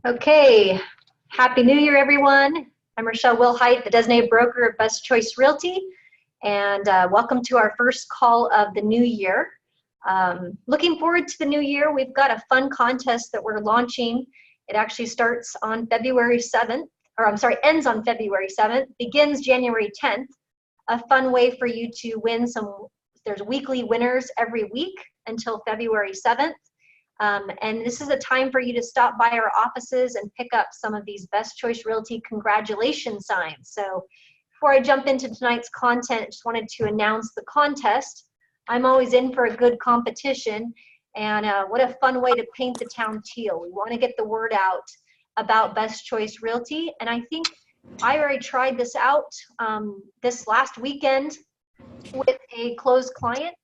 Okay, Happy New Year, everyone. I'm Rochelle Wilhite, the designated broker of Best Choice Realty, and welcome to our first call of the new year. Looking forward to the new year. We've got a fun contest that we're launching. It actually starts on February 7th, or I'm sorry, ends on February 7th, begins January 10th. A fun way for you to win there's weekly winners every week until February 7th. And this is a time for you to stop by our offices and pick up some of these Best Choice Realty congratulations signs. So before I jump into tonight's content, I just wanted to announce the contest. I'm always in for a good competition, and what a fun way to paint the town teal. We want to get the word out about Best Choice Realty, and I think I already tried this out this last weekend with a closed client,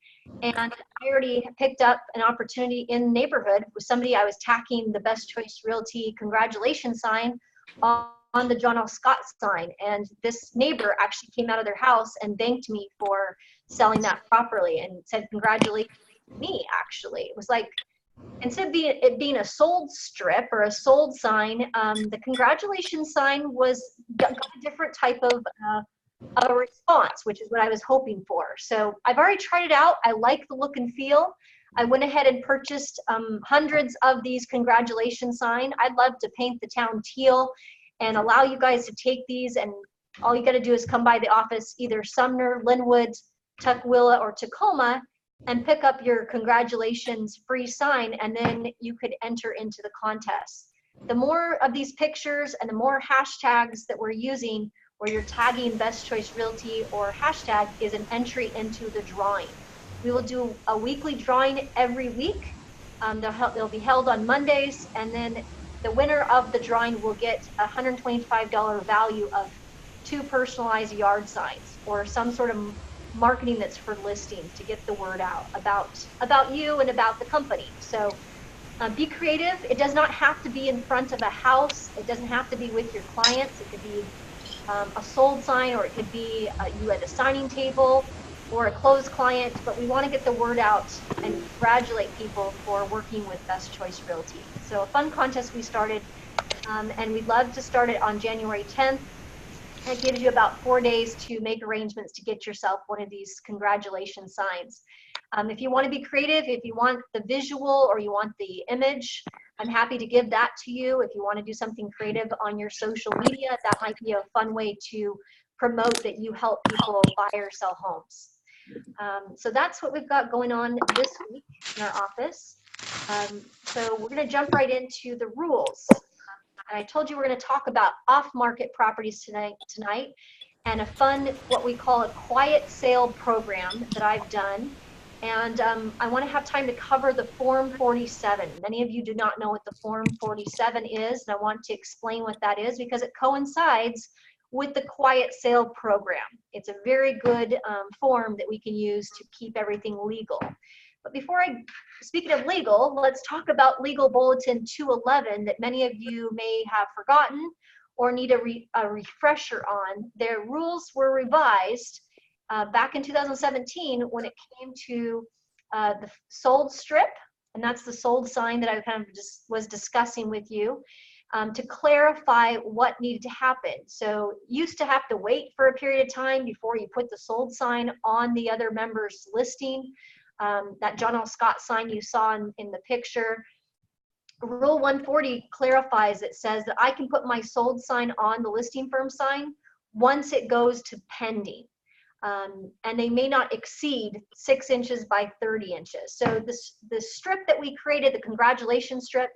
and I already picked up an opportunity in the neighborhood with somebody. I was tacking the Best Choice Realty congratulations sign on the John L. Scott sign, and this neighbor actually came out of their house and thanked me for selling that properly and said congratulations to me. Actually, it was like, instead of it being a sold strip or a sold sign, the congratulations sign got a different type of a response, which is what I was hoping for. So I've already tried it out. I like the look and feel. I went ahead and purchased hundreds of these congratulations sign. I'd love to paint the town teal and allow you guys to take these, and all you got to do is come by the office, either Sumner, Linwood, Tukwila, or Tacoma, and pick up your congratulations free sign, and then you could enter into the contest. The more of these pictures and the more hashtags that we're using, where you're tagging Best Choice Realty or hashtag, is an entry into the drawing. We will do a weekly drawing every week. They'll be held on Mondays, and then the winner of the drawing will get a $125 value of 2 personalized yard signs or some sort of marketing that's for listings to get the word out about you and about the company. So be creative. It does not have to be in front of a house. It doesn't have to be with your clients. It could be a sold sign, or it could be you at a signing table or a closed client, but we want to get the word out and congratulate people for working with Best Choice Realty. So a fun contest we started, and we'd love to start it on January 10th. It gives you about 4 days to make arrangements to get yourself one of these congratulations signs. If you want to be creative, if you want the visual or you want the image, I'm happy to give that to you. If you want to do something creative on your social media, that might be a fun way to promote that you help people buy or sell homes. So that's what we've got going on this week in our office. So we're going to jump right into the rules. And I told you we're going to talk about off-market properties tonight, and a fun, what we call a quiet sale program that I've done. And I want to have time to cover the Form 47. Many of you do not know what the Form 47 is, and I want to explain what that is because it coincides with the quiet sale program. It's a very good form that we can use to keep everything legal. But speaking of legal, let's talk about Legal Bulletin 211 that many of you may have forgotten or need a refresher on. Their rules were revised back in 2017 when it came to the sold strip, and that's the sold sign that I kind of just was discussing with you, to clarify what needed to happen. So used to have to wait for a period of time before you put the sold sign on the other member's listing. That John L. Scott sign you saw in the picture. Rule 140 clarifies, it says that I can put my sold sign on the listing firm sign once it goes to pending. And they may not exceed 6 inches by 30 inches. So the strip that we created, the congratulations strip,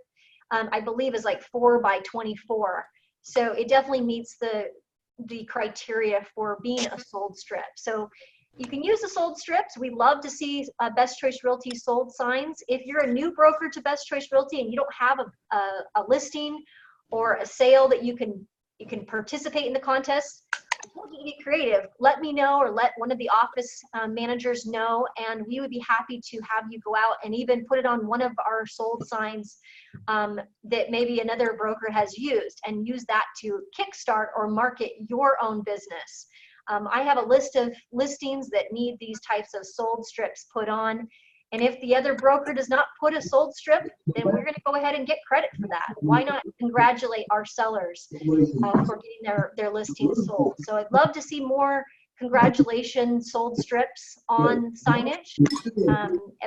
I believe is like 4 by 24. So it definitely meets the criteria for being a sold strip. So you can use the sold strips. We love to see Best Choice Realty sold signs. If you're a new broker to Best Choice Realty and you don't have a listing or a sale that you can participate in the contest, I told you to be creative. Let me know, or let one of the office managers know, and we would be happy to have you go out and even put it on one of our sold signs that maybe another broker has used, and use that to kickstart or market your own business. I have a list of listings that need these types of sold strips put on, And if the other broker does not put a sold strip, then we're going to go ahead and get credit for that. Why not congratulate our sellers for getting their listing sold? So I'd love to see more congratulations sold strips on signage.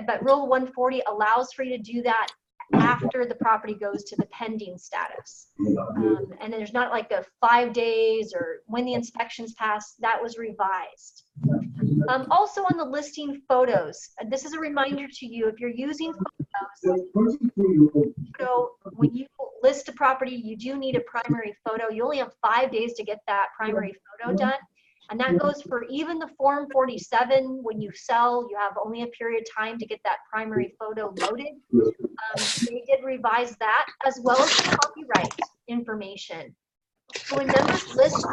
But Rule 140 allows for you to do that after the property goes to the pending status. And there's not like a 5 days or when the inspections pass. That was revised. Also on the listing photos, this is a reminder to you, if you're using photos, so when you list a property, you do need a primary photo. You only have 5 days to get that primary photo done. And that goes for even the Form 47. When you sell, you have only a period of time to get that primary photo loaded. They did revise that, as well as copyright information. So when members list,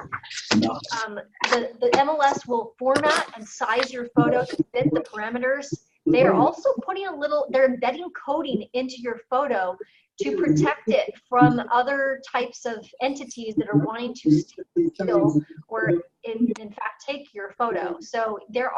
the MLS will format and size your photo to fit the parameters. They are also putting they're embedding coding into your photo to protect it from other types of entities that are wanting to steal or in fact take your photo. So there's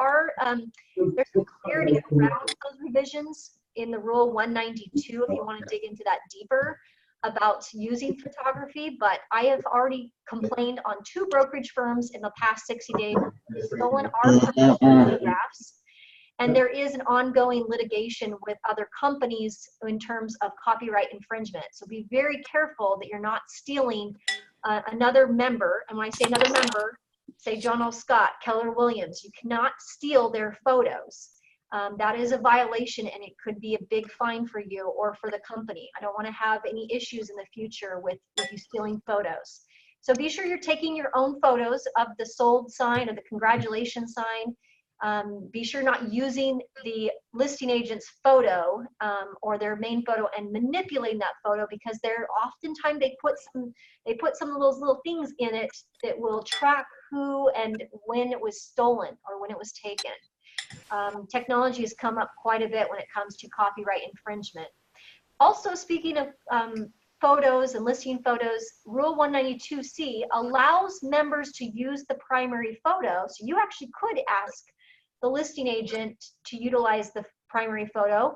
some clarity around those revisions in the Rule 192 if you want to dig into that deeper about using photography. But I have already complained on 2 brokerage firms in the past 60 days stolen our professional photographs. And there is an ongoing litigation with other companies in terms of copyright infringement. So be very careful that you're not stealing another member. And when I say another member, say John L. Scott, Keller Williams, you cannot steal their photos. That is a violation, and it could be a big fine for you or for the company. I don't want to have any issues in the future with you stealing photos. So be sure you're taking your own photos of the sold sign or the congratulations sign. Be sure not using the listing agent's photo or their main photo and manipulating that photo, because they're oftentimes they put some of those little things in it that will track who and when it was stolen or when it was taken. Technology has come up quite a bit when it comes to copyright infringement. Also, speaking of photos and listing photos, Rule 192C allows members to use the primary photo. So you actually could ask the listing agent to utilize the primary photo.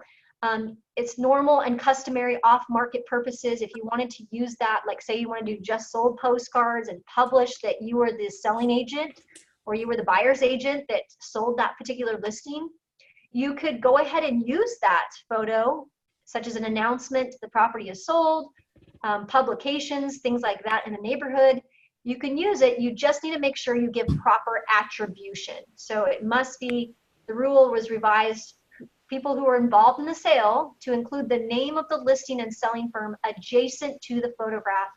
It's normal and customary off-market purposes. If you wanted to use that, like say you want to do just sold postcards and publish that you were the selling agent or you were the buyer's agent that sold that particular listing, you could go ahead and use that photo, such as an announcement the property is sold, publications, things like that in the neighborhood. You can use it. You just need to make sure you give proper attribution. So it must be, the rule was revised, people who are involved in the sale to include the name of the listing and selling firm adjacent to the photograph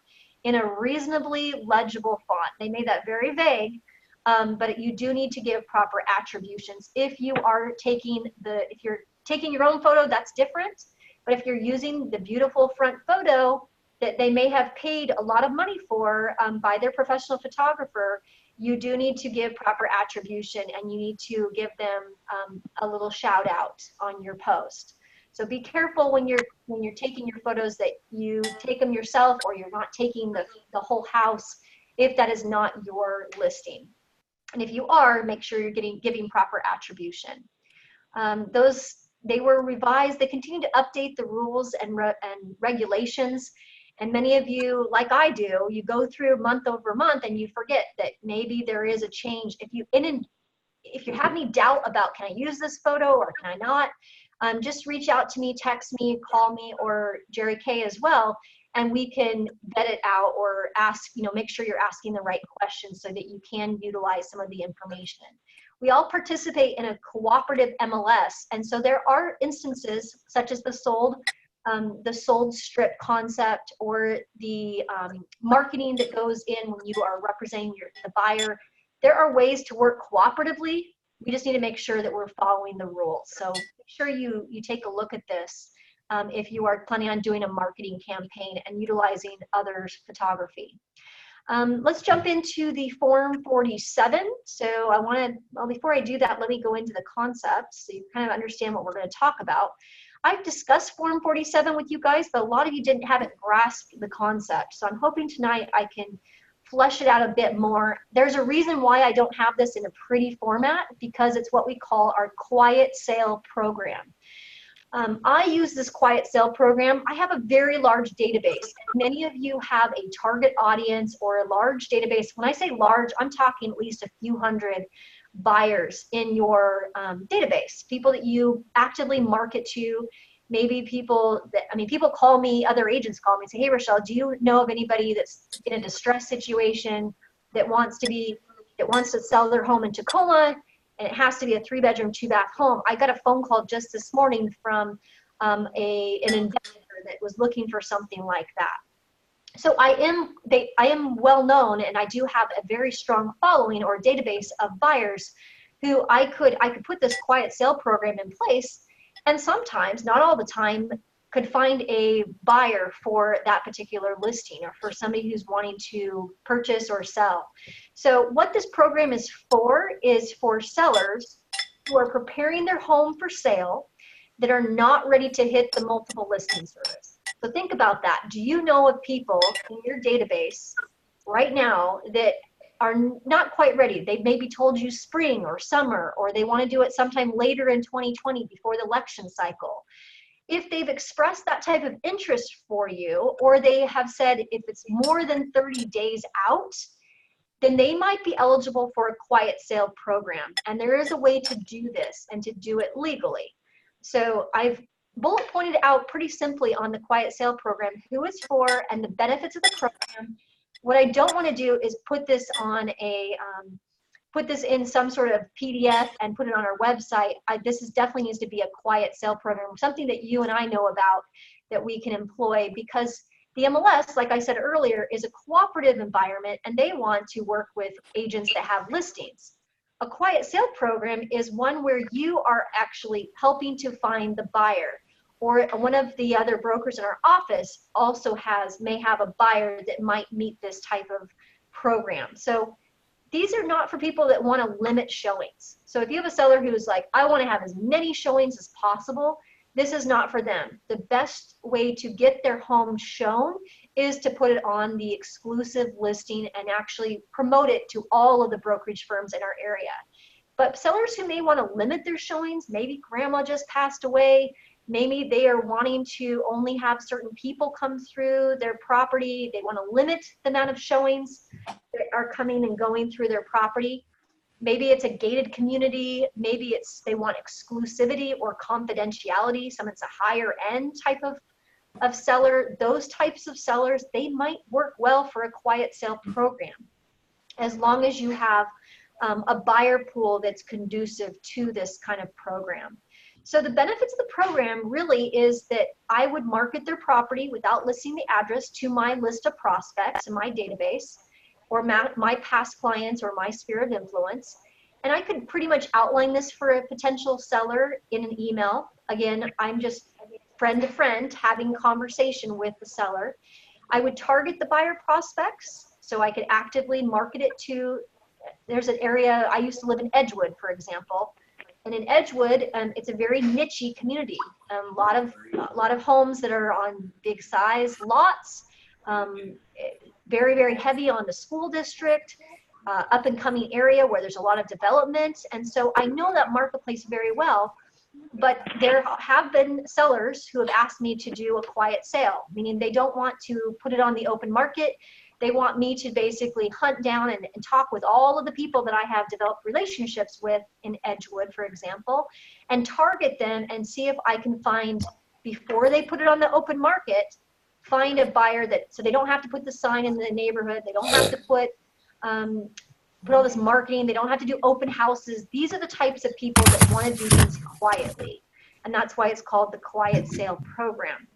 in a reasonably legible font. They made that very vague, but you do need to give proper attributions. If you are if you're taking your own photo, that's different. But if you're using the beautiful front photo that they may have paid a lot of money for by their professional photographer, you do need to give proper attribution, and you need to give them a little shout out on your post. So be careful when you're taking your photos that you take them yourself, or you're not taking the whole house if that is not your listing. And if you are, make sure you're giving proper attribution. They were revised. They continue to update the rules and regulations. And many of you, like I do, you go through month over month and you forget that maybe there is a change. If you have any doubt about, can I use this photo or can I not, just reach out to me, text me, call me, or Jerry Kay as well, and we can vet it out or ask, make sure you're asking the right questions so that you can utilize some of the information. We all participate in a cooperative MLS, and so there are instances such as the sold strip concept, or the marketing that goes in when you are representing the buyer. There are ways to work cooperatively. We just need to make sure that we're following the rules. So make sure you take a look at this if you are planning on doing a marketing campaign and utilizing others' photography. Let's jump into the Form 47. So before I do that, let me go into the concepts so you kind of understand what we're going to talk about. I've discussed Form 47 with you guys, but a lot of you haven't grasped the concept. So I'm hoping tonight I can flesh it out a bit more. There's a reason why I don't have this in a pretty format, because it's what we call our quiet sale program. I use this quiet sale program. I have a very large database. Many of you have a target audience or a large database. When I say large, I'm talking at least a few hundred buyers in your database, people that you actively market to. Maybe people that, I mean, people call me, other agents call me and say, hey, Rochelle, do you know of anybody that's in a distress situation that wants to sell their home in Tacoma, and it has to be a 3-bedroom, 2-bath home? I got a phone call just this morning from an investor that was looking for something like that. So I am well known, and I do have a very strong following or database of buyers who I could put this quiet sale program in place, and sometimes, not all the time, could find a buyer for that particular listing or for somebody who's wanting to purchase or sell. So what this program is for sellers who are preparing their home for sale that are not ready to hit the multiple listing service. So think about that. Do you know of people in your database right now that are not quite ready? They maybe told you spring or summer, or they want to do it sometime later in 2020 before the election cycle. If they've expressed that type of interest for you, or they have said if it's more than 30 days out, then they might be eligible for a quiet sale program. And there is a way to do this and to do it legally. So I've bullet pointed out pretty simply on the quiet sale program who it's for and the benefits of the program. What I don't want to do is put this on put this in some sort of PDF and put it on our website. This definitely needs to be a quiet sale program, something that you and I know about that we can employ, because the MLS, like I said earlier, is a cooperative environment, and they want to work with agents that have listings. A quiet sale program is one where you are actually helping to find the buyer, or one of the other brokers in our office also may have a buyer that might meet this type of program. So these are not for people that want to limit showings. So if you have a seller who's like, I want to have as many showings as possible, this is not for them. The best way to get their home shown is to put it on the exclusive listing and actually promote it to all of the brokerage firms in our area. But sellers who may want to limit their showings, maybe grandma just passed away, maybe they are wanting to only have certain people come through their property, they want to limit the amount of showings that are coming and going through their property. Maybe it's a gated community, maybe they want exclusivity or confidentiality, it's a higher end type of seller. Those types of sellers, they might work well for a quiet sale program, as long as you have a buyer pool that's conducive to this kind of program. So the benefits of the program really is that I would market their property without listing the address to my list of prospects in my database, or my past clients or my sphere of influence. And I could pretty much outline this for a potential seller in an email. Again, I'm just friend to friend having conversation with the seller. I would target the buyer prospects, so I could actively market it to, there's an area, I used to live in Edgewood, for example. And in Edgewood, it's a very niche-y community. A lot of homes that are on big size lots, very, very heavy on the school district, up and coming area where there's a lot of development. And so I know that marketplace very well, but there have been sellers who have asked me to do a quiet sale, meaning they don't want to put it on the open market. They want me to basically hunt down and talk with all of the people that I have developed relationships with in Edgewood, for example, and target them and see if I can find, before they put it on the open market, find a buyer so they don't have to put the sign in the neighborhood. They don't have to put all this marketing. They don't have to do open houses. These are the types of people that want to do things quietly. And that's why it's called the quiet sale program.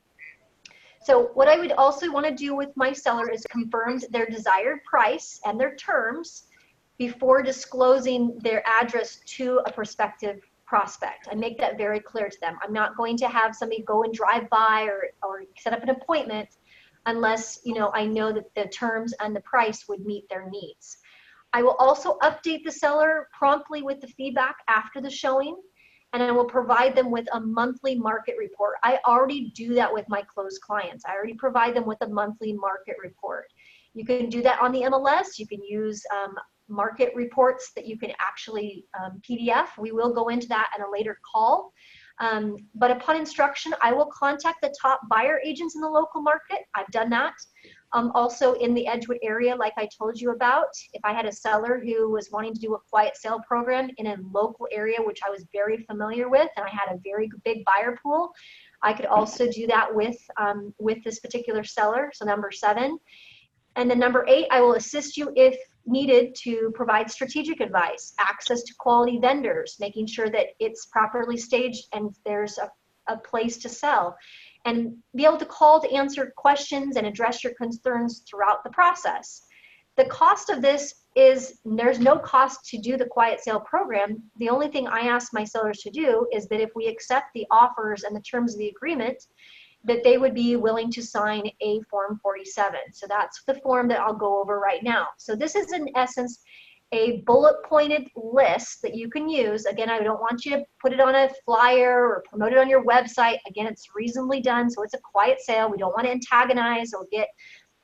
So what I would also want to do with my seller is confirm their desired price and their terms before disclosing their address to a prospective prospect. I make that very clear to them. I'm not going to have somebody go and drive by or set up an appointment unless I know that the terms and the price would meet their needs. I will also update the seller promptly with the feedback after the showing, and I will provide them with a monthly market report. I already do that with my closed clients. I already provide them with a monthly market report. You can do that on the MLS. You can use market reports that you can actually PDF. We will go into that in a later call. But upon instruction, I will contact the top buyer agents in the local market. I've done that. Also in the Edgewood area, like I told you about, if I had a seller who was wanting to do a quiet sale program in a local area, which I was very familiar with, and I had a very big buyer pool, I could also do that with this particular seller, so number 7. And then number 8, I will assist you if needed to provide strategic advice, access to quality vendors, making sure that it's properly staged and there's a place to sell, and be able to call to answer questions and address your concerns throughout the process. The cost of this is there's no cost to do the quiet sale program. The only thing I ask my sellers to do is that if we accept the offers and the terms of the agreement, that they would be willing to sign a Form 47. So that's the form that I'll go over right now. So this is in essence a bullet pointed list that you can use. Again, I don't want you to put it on a flyer or promote it on your website. Again, it's reasonably done, so it's a quiet sale. We don't want to antagonize or get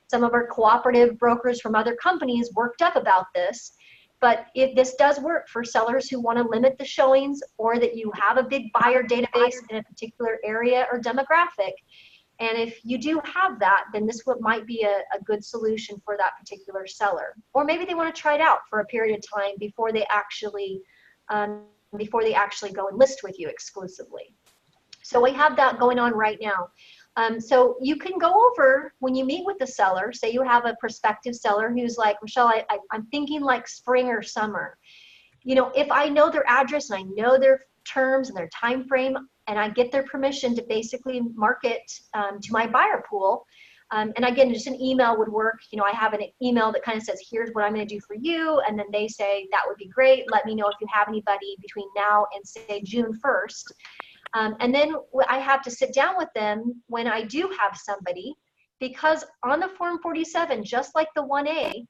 some of our cooperative brokers from other companies worked up about this. But if this does work for sellers who want to limit the showings, or that you have a big buyer database in a particular area or demographic, and if you do have that, then this might be a good solution for that particular seller. Or maybe they want to try it out for a period of time before they actually go and list with you exclusively. So we have that going on right now. So you can go over, when you meet with the seller, say you have a prospective seller who's like, Michelle, I'm thinking like spring or summer. You know, if I know their address and I know their terms and their time frame, and I get their permission to basically market to my buyer pool, and again, just an email would work. You know, I have an email that kind of says, here's what I'm going to do for you, and then they say, that would be great. Let me know if you have anybody between now and say June 1st. And then I have to sit down with them when I do have somebody, because on the Form 47, just like the 1A,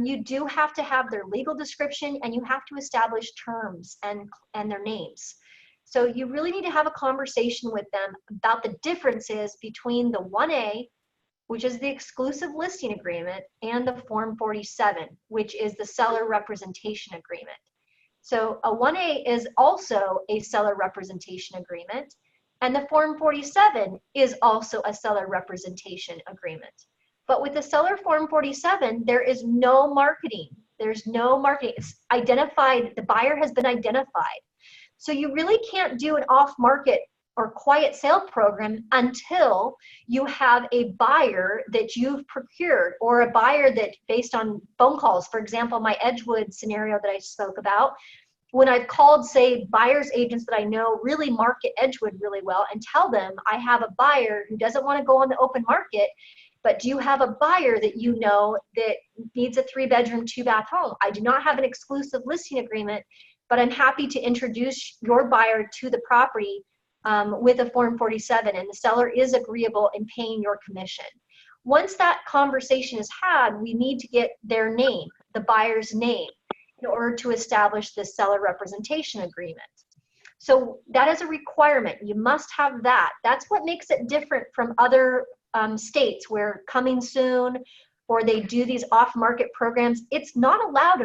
you do have to have their legal description, and you have to establish terms and their names. So you really need to have a conversation with them about the differences between the 1A, which is the exclusive listing agreement, and the Form 47, which is the seller representation agreement. So a 1A is also a seller representation agreement, and the Form 47 is also a seller representation agreement. But with the seller Form 47, there is no marketing. There's no marketing. It's identified, the buyer has been identified. So you really can't do an off-market or quiet sale program until you have a buyer that you've procured, or a buyer that, based on phone calls, for example, my Edgewood scenario that I spoke about, when I've called, say, buyer's agents that I know really market Edgewood really well, and tell them I have a buyer who doesn't want to go on the open market, but do you have a buyer that you know that needs a 3-bedroom, 2-bath home? I do not have an exclusive listing agreement, but I'm happy to introduce your buyer to the property with a Form 47, and the seller is agreeable in paying your commission. Once that conversation is had, we need to get their name, the buyer's name, in order to establish the seller representation agreement. So that is a requirement. You must have that. That's what makes it different from other states where coming soon, or they do these off-market programs. It's not allowed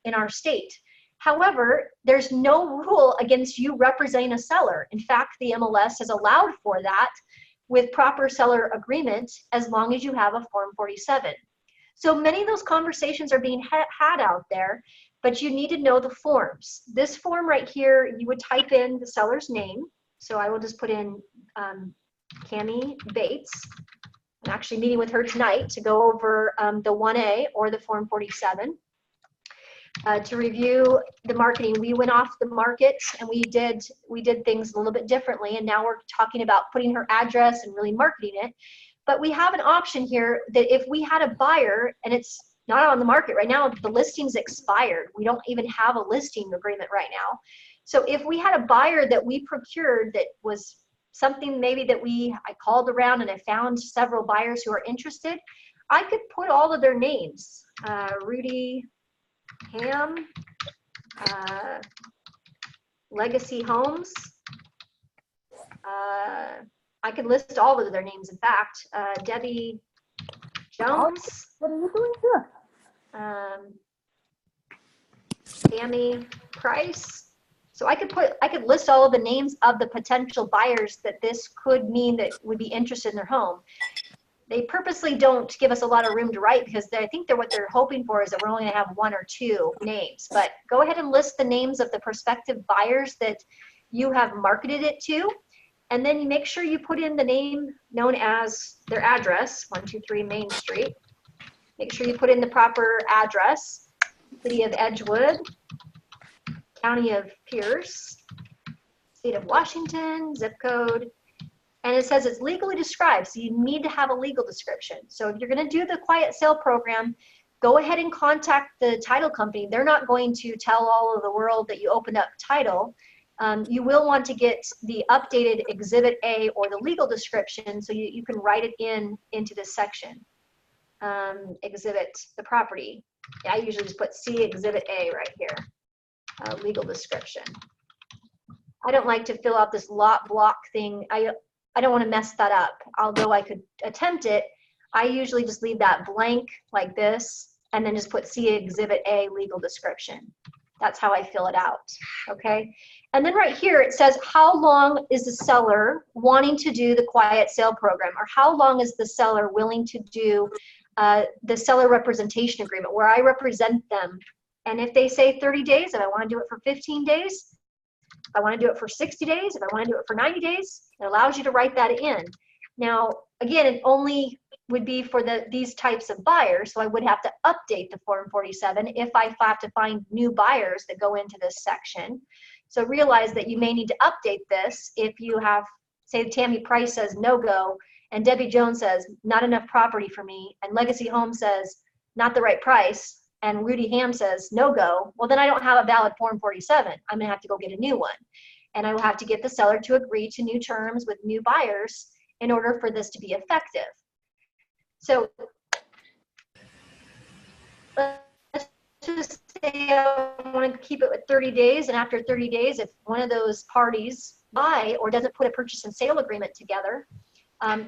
in our state. However, there's no rule against you representing a seller. In fact, the MLS has allowed for that with proper seller agreement, as long as you have a Form 47. So many of those conversations are being had out there, but you need to know the forms. This form right here, you would type in the seller's name. So I will just put in Cami Bates. I'm actually meeting with her tonight to go over the 1A or the Form 47. To review the marketing. We went off the market and we did things a little bit differently, and now we're talking about putting her address and really marketing it. But we have an option here that if we had a buyer and it's not on the market right now, the listing's expired. We don't even have a listing agreement right now. So if we had a buyer that we procured that was something maybe that I called around and I found several buyers who are interested, I could put all of their names. Rudy Ham, Legacy Homes. I could list all of their names, in fact. Debbie Jones. What are you doing here? Tammy Price. So I could list all of the names of the potential buyers that this could mean that would be interested in their home. They purposely don't give us a lot of room to write because I think what they're hoping for is that we're only going to have 1 or 2 names. But go ahead and list the names of the prospective buyers that you have marketed it to. And then you make sure you put in the name known as their address, 123 Main Street. Make sure you put in the proper address, City of Edgewood, County of Pierce, State of Washington, zip code. And it says it's legally described, so you need to have a legal description. So if you're going to do the quiet sale program, go ahead and contact the title company. They're not going to tell all of the world that you opened up title. You will want to get the updated Exhibit A or the legal description so you can write it into this section. Exhibit the property. I usually just put C Exhibit A right here. Legal description. I don't like to fill out this lot block thing. I don't want to mess that up. Although I could attempt it, I usually just leave that blank like this and then just put C Exhibit A legal description. That's how I fill it out, okay? And then right here it says how long is the seller wanting to do the quiet sale program, or how long is the seller willing to do the seller representation agreement where I represent them. And if they say 30 days, if I want to do it for 15 days, if I want to do it for 60 days, if I want to do it for 90 days, it allows you to write that in. Now, again, it only would be for these types of buyers, so I would have to update the Form 47 if I have to find new buyers that go into this section. So realize that you may need to update this if you have, say, Tammy Price says no-go, and Debbie Jones says not enough property for me, and Legacy Home says not the right price, and Rudy Ham says no-go, well, then I don't have a valid Form 47. I'm going to have to go get a new one. And I will have to get the seller to agree to new terms with new buyers in order for this to be effective. So let's just say I want to keep it with 30 days, and after 30 days, if one of those parties buy or doesn't put a purchase and sale agreement together,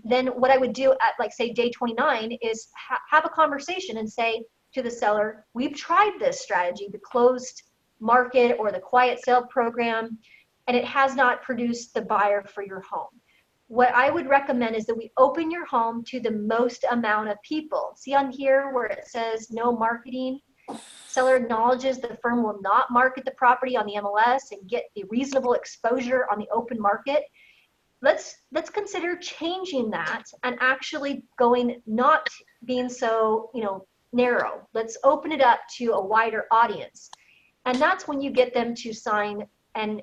then what I would do at, like, say, day 29 is have a conversation and say to the seller, we've tried this strategy, the closed market or the quiet sale program, and it has not produced the buyer for your home. What I would recommend is that we open your home to the most amount of people. See on here where it says no marketing? Seller acknowledges the firm will not market the property on the MLS and get the reasonable exposure on the open market. Let's consider changing that and actually not being so, narrow. Let's open it up to a wider audience. And that's when you get them to sign, and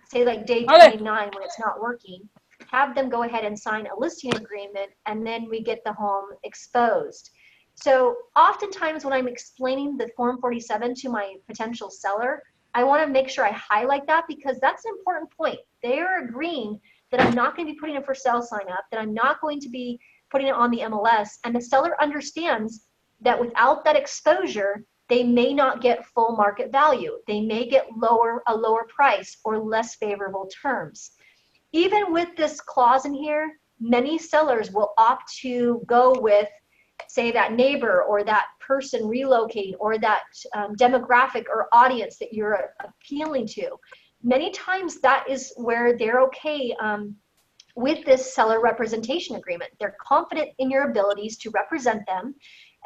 say like day 29 when it's not working, have them go ahead and sign a listing agreement, and then we get the home exposed. So oftentimes when I'm explaining the Form 47 to my potential seller, I want to make sure I highlight that, because that's an important point. They are agreeing that I'm not going to be putting a for sale sign up, that I'm not going to be putting it on the MLS, and the seller understands that without that exposure, they may not get full market value. They may get a lower price or less favorable terms. Even with this clause in here, many sellers will opt to go with, say, that neighbor or that person relocating or that demographic or audience that you're appealing to. Many times that is where they're okay with this seller representation agreement. They're confident in your abilities to represent them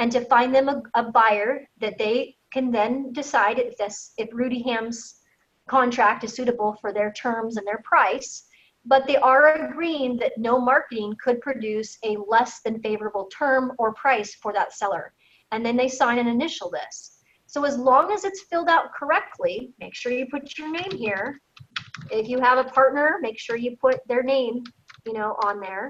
and to find them a buyer that they can then decide if Rudy Ham's contract is suitable for their terms and their price. But they are agreeing that no marketing could produce a less than favorable term or price for that seller. And then they sign and initial this. So as long as it's filled out correctly, make sure you put your name here. If you have a partner, make sure you put their name, on there.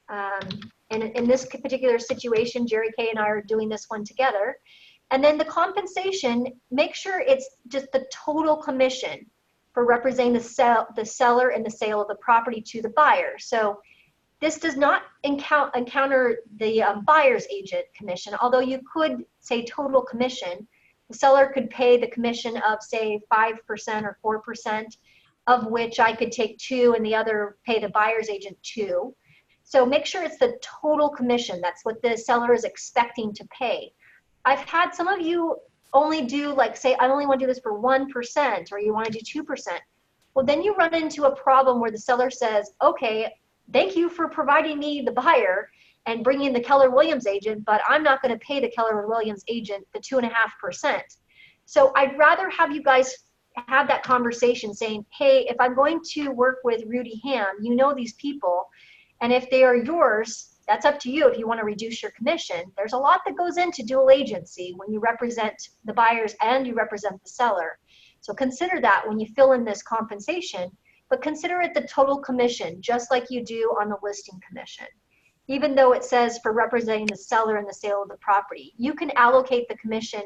And in this particular situation, Jerry Kay and I are doing this one together. And then the compensation, make sure it's just the total commission for representing the seller in the sale of the property to the buyer. So this does not encounter the buyer's agent commission, although you could say total commission. The seller could pay the commission of, say, 5% or 4%, of which I could take 2 and the other pay the buyer's agent 2. So make sure it's the total commission. That's what the seller is expecting to pay. I've had some of you only do, like, say, I only want to do this for 1%, or you want to do 2%. Well, then you run into a problem where the seller says, okay, thank you for providing me the buyer and bringing the Keller Williams agent, but I'm not going to pay the Keller Williams agent the 2.5%. So I'd rather have you guys have that conversation saying, hey, if I'm going to work with Rudy Ham, you know these people, and if they are yours, that's up to you if you want to reduce your commission. There's a lot that goes into dual agency when you represent the buyers and you represent the seller. So consider that when you fill in this compensation, but consider it the total commission, just like you do on the listing commission. Even though it says for representing the seller in the sale of the property, you can allocate the commission.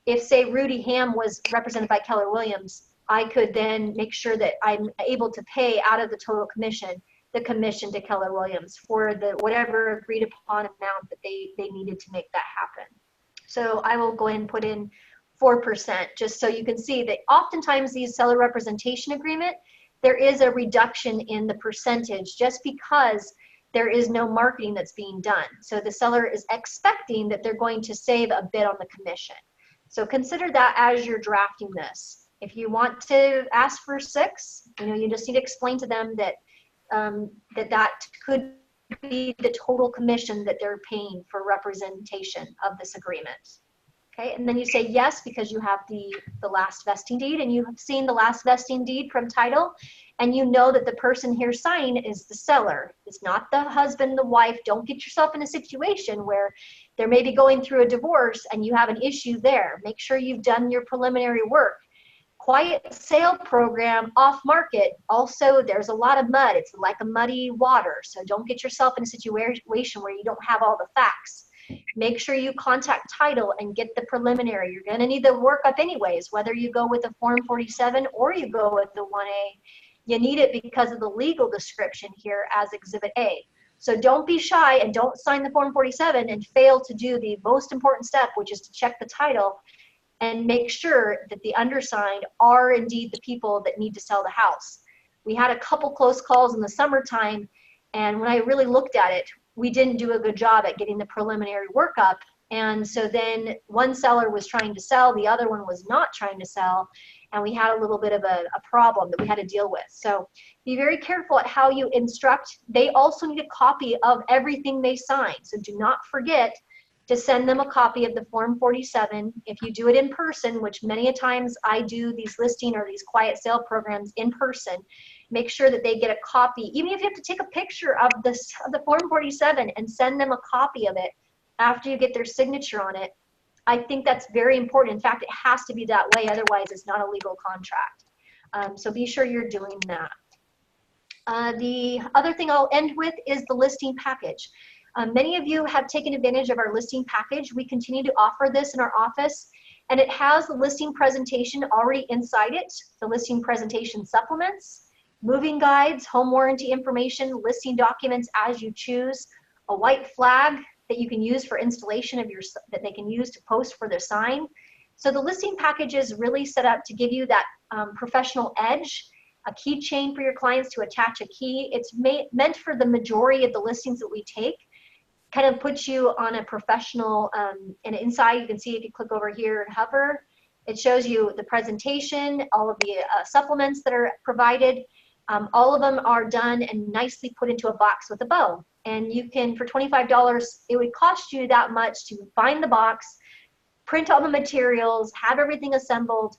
If, say, Rudy Ham was represented by Keller Williams, I could then make sure that I'm able to pay out of the total commission, the commission to Keller Williams for the whatever agreed upon amount that they needed to make that happen. So I will go ahead and put in 4%, just so you can see that oftentimes these seller representation agreement, there is a reduction in the percentage just because there is no marketing that's being done. So the seller is expecting that they're going to save a bit on the commission. So consider that as you're drafting this. If you want to ask for 6, you just need to explain to them that that could be the total commission that they're paying for representation of this agreement. Okay, and then you say yes because you have the last vesting deed and you have seen the last vesting deed from title, and you know that the person here signing is the seller. It's not the husband, the wife. Don't get yourself in a situation where they're maybe going through a divorce and you have an issue there. Make sure you've done your preliminary work. Quiet sale program off market, also there's a lot of mud. It's like a muddy water, so don't get yourself in a situation where you don't have all the facts. Make sure you contact title and get the preliminary. You're going to need the workup anyways, whether you go with the Form 47 or you go with the 1A. You need it because of the legal description here as Exhibit A. So don't be shy and don't sign the Form 47 and fail to do the most important step, which is to check the title and make sure that the undersigned are indeed the people that need to sell the house. We had a couple close calls in the summertime, and when I really looked at it, we didn't do a good job at getting the preliminary workup. And so then one seller was trying to sell, the other one was not trying to sell, and we had a little bit of a problem that we had to deal with. So be very careful at how you instruct. They also need a copy of everything they sign. So do not forget to send them a copy of the Form 47. If you do it in person, which many a times I do these listing or these quiet sale programs in person, make sure that they get a copy. Even if you have to take a picture of the Form 47 and send them a copy of it after you get their signature on it, I think that's very important. In fact, it has to be that way, otherwise it's not a legal contract. So be sure you're doing that. The other thing I'll end with is the listing package. Many of you have taken advantage of our listing package. We continue to offer this in our office, and it has the listing presentation already inside it, the listing presentation supplements, moving guides, home warranty information, listing documents as you choose, a white flag that you can use for installation of that they can use to post for their sign. So the listing package is really set up to give you that professional edge, a keychain for your clients to attach a key. It's meant for the majority of the listings that we take, kind of puts you on a professional, and inside you can see if you click over here and hover, it shows you the presentation, all of the supplements that are provided. All of them are done and nicely put into a box with a bow. And you can, for $25, it would cost you that much to find the box, print all the materials, have everything assembled.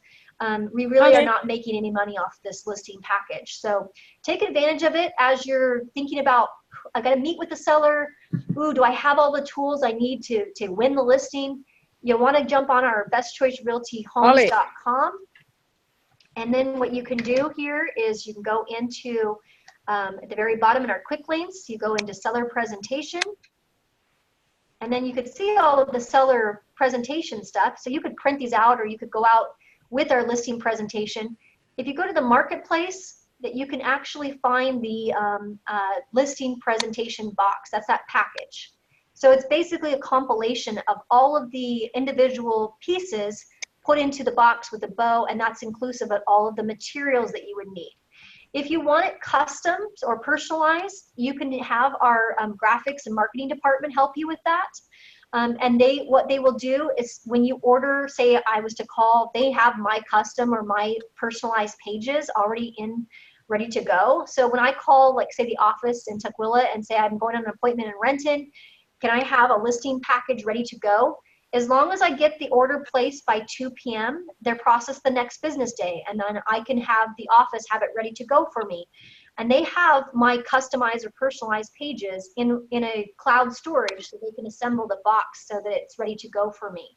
We really are not making any money off this listing package. So take advantage of it as you're thinking about, I got to meet with the seller. Ooh, do I have all the tools I need to win the listing? You want to jump on our bestchoicerealtyhomes.com. And then what you can do here is you can go into, at the very bottom in our quick links, you go into seller presentation. And then you could see all of the seller presentation stuff. So you could print these out, or you could go out with our listing presentation. If you go to the marketplace, that you can actually find the listing presentation box. That's that package. So it's basically a compilation of all of the individual pieces put into the box with a bow, and that's inclusive of all of the materials that you would need. If you want it custom or personalized, you can have our graphics and marketing department help you with that. And what they will do is when you order, say I was to call, they have my custom or my personalized pages already ready to go. So when I call, like say the office in Tukwila and say I'm going on an appointment in Renton, can I have a listing package ready to go? As long as I get the order placed by 2 p.m., they're processed the next business day, and then I can have the office have it ready to go for me. And they have my customized or personalized pages in a cloud storage so they can assemble the box so that it's ready to go for me.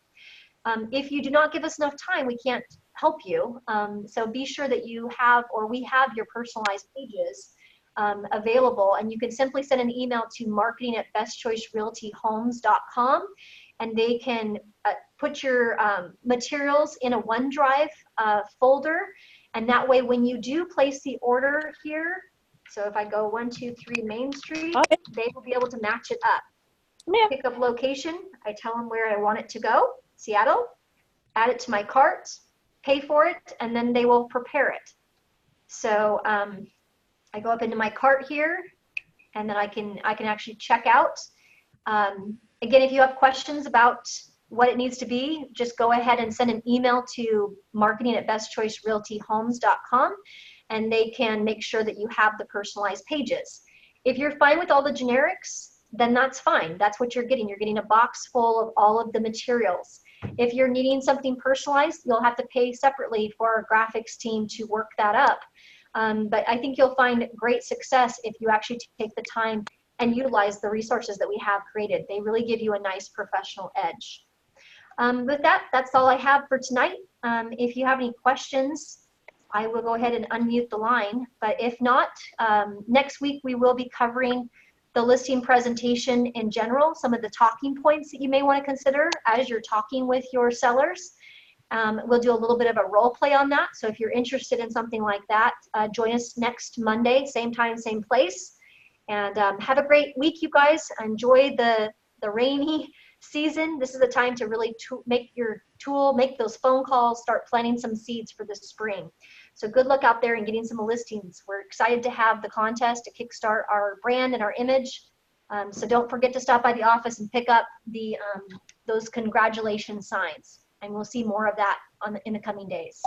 If you do not give us enough time, we can't help you. So be sure that you have, or we have your personalized pages available, and you can simply send an email to marketing@bestchoicerealtyhomes.com, and they can put your materials in a OneDrive folder, and that way when you do place the order here, so if I go 123 Main Street, they will be able to match it up. Yeah. Pickup location, I tell them where I want it to go, Seattle, add it to my cart, pay for it, and then they will prepare it. So I go up into my cart here, and then I can actually check out. Again, if you have questions about what it needs to be, just go ahead and send an email to marketing@bestchoicerealtyhomes.com, and they can make sure that you have the personalized pages. If you're fine with all the generics, then that's fine. That's what you're getting. You're getting a box full of all of the materials. If you're needing something personalized, you'll have to pay separately for our graphics team to work that up. But I think you'll find great success if you actually take the time and utilize the resources that we have created. They really give you a nice professional edge. With that, that's all I have for tonight. If you have any questions, I will go ahead and unmute the line. But if not, next week we will be covering the listing presentation in general, some of the talking points that you may want to consider as you're talking with your sellers. We'll do a little bit of a role play on that. So if you're interested in something like that, join us next Monday, same time, same place. And have a great week, you guys. Enjoy the rainy season. This is the time to really make those phone calls, start planting some seeds for the spring. So good luck out there and getting some listings. We're excited to have the contest to kickstart our brand and our image. So don't forget to stop by the office and pick up those congratulations signs. And we'll see more of that in the coming days.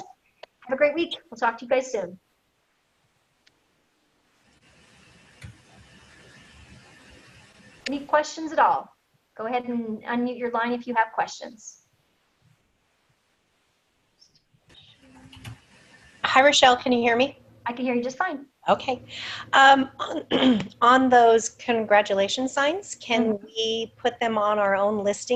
Have a great week. We'll talk to you guys soon. Any questions at all? Go ahead and unmute your line if you have questions. Hi, Rochelle. Can you hear me? I can hear you just fine. Okay. On those congratulations signs, can we put them on our own listing